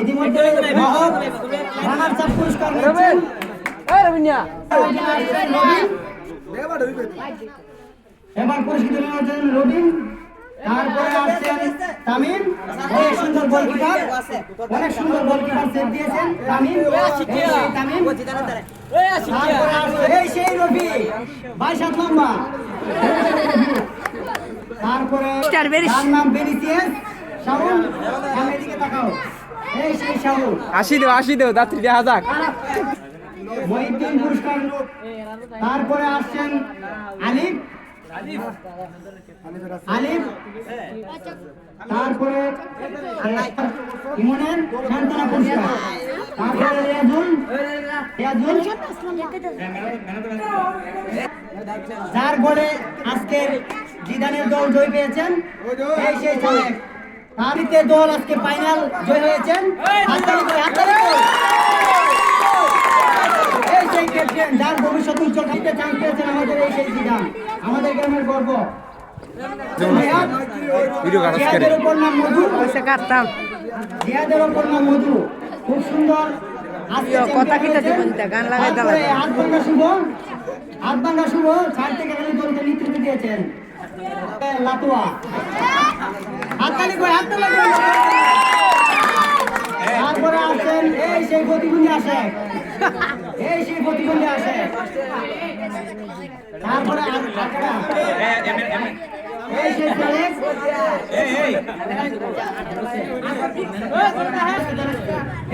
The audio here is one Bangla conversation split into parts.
ইতিমধ্যে পুরস্কার এবার পুরস্কৃত নেওয়ার জন্য রবিন, তারপরে আসছেন তামিম, অনেক সুন্দর গোলকিপার, অনেক সুন্দর গোলকিপার সেভ দিয়েছেন তামিম। এই সেই রবি 22 হাত লম্বা, তারপরে তার নাম বেনিসিয়াস শাহুল, সামনের দিকে তাকাও, এই সেই শাহুল। 80 দেও যাত্রী দেখা যাক। মহিউদ্দিন পুরস্কার, তারপরে আসছেন আলিফ, তারপরে ইমনের সান্ত্বনা পুরস্কার, তারপরে রিয়াজুল, যার বলে আজকের জিদানের দল জয় পেয়েছেন, এই সেই সালেক। তারিতে দল আজকে ফাইনাল জয় হয়েছেন, এই সেই ক্যাপ্টেন যার ভবিষ্যৎ উজ্জ্বল করতে চান্স পেয়েছেন আমাদের এই সেই জিদান, আমাদের গ্রামের গর্ব। জিয়াদের উপর নাম মধু, জিয়াদের উপর নাম মধু, খুব সুন্দর কথা কিটা দিবেন গান লাগাই দাও। হাত ভাঙ্গা শুভ ছাড় থেকে গেলে দলকে নেতৃত্ব দিয়েছেন লাতুয়া। হাততালি কই, হাততালি কই। তারপরে আসেন এই সেই প্রতিবন্ধী আসে, এই সেই প্রতিবন্ধী আসে, তারপরে এই সেই সালেক,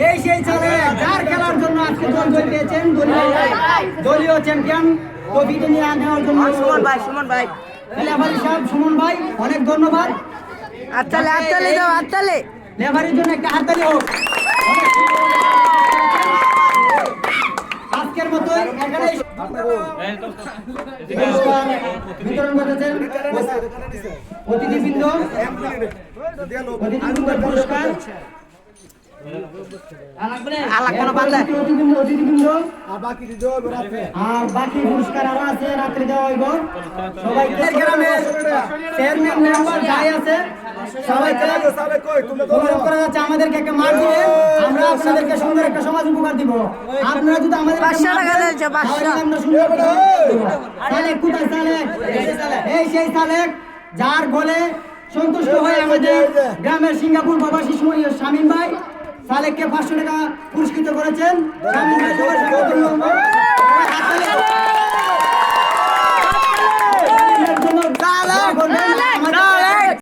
এই সেই ছেলে যার খেলার জন্য আজকে দল জয় পেয়েছেন, দলীয় চ্যাম্পিয়ন ট্রফিটা নিয়ে আনার জন্য সুমন ভাই লেভারি সাহেব, সুমন ভাই অনেক ধন্যবাদ। হাততালি দাও, হাততালি লেভারির জন্য একটা হাততালি হোক। আজকের মতো এখানে বিতরণ করেছেন অতিথিবৃন্দ, পুরস্কার আর বাকি পুরস্কার আরো আছে, রাত্রে দেওয়া হইব সবাইকে। গ্রামের চেয়ারম্যান মেম্বার যাই আছে সবাইকে অনুরোধ করা যাচ্ছে আমাদেরকে একটা মাঠ দিয়ে আমরা আপনাদেরকে সুন্দর একটা সমাজ উপহার দিব। আপনারা যদি আমাদের এই সেই সালেক যার গোলে সন্তুষ্ট হয়ে আমাদের গ্রামের সিঙ্গাপুর প্রবাসী শামীম ভাই সালেককে 500 টাকা পুরস্কৃত করেছেন। শামীম ভাই সবাই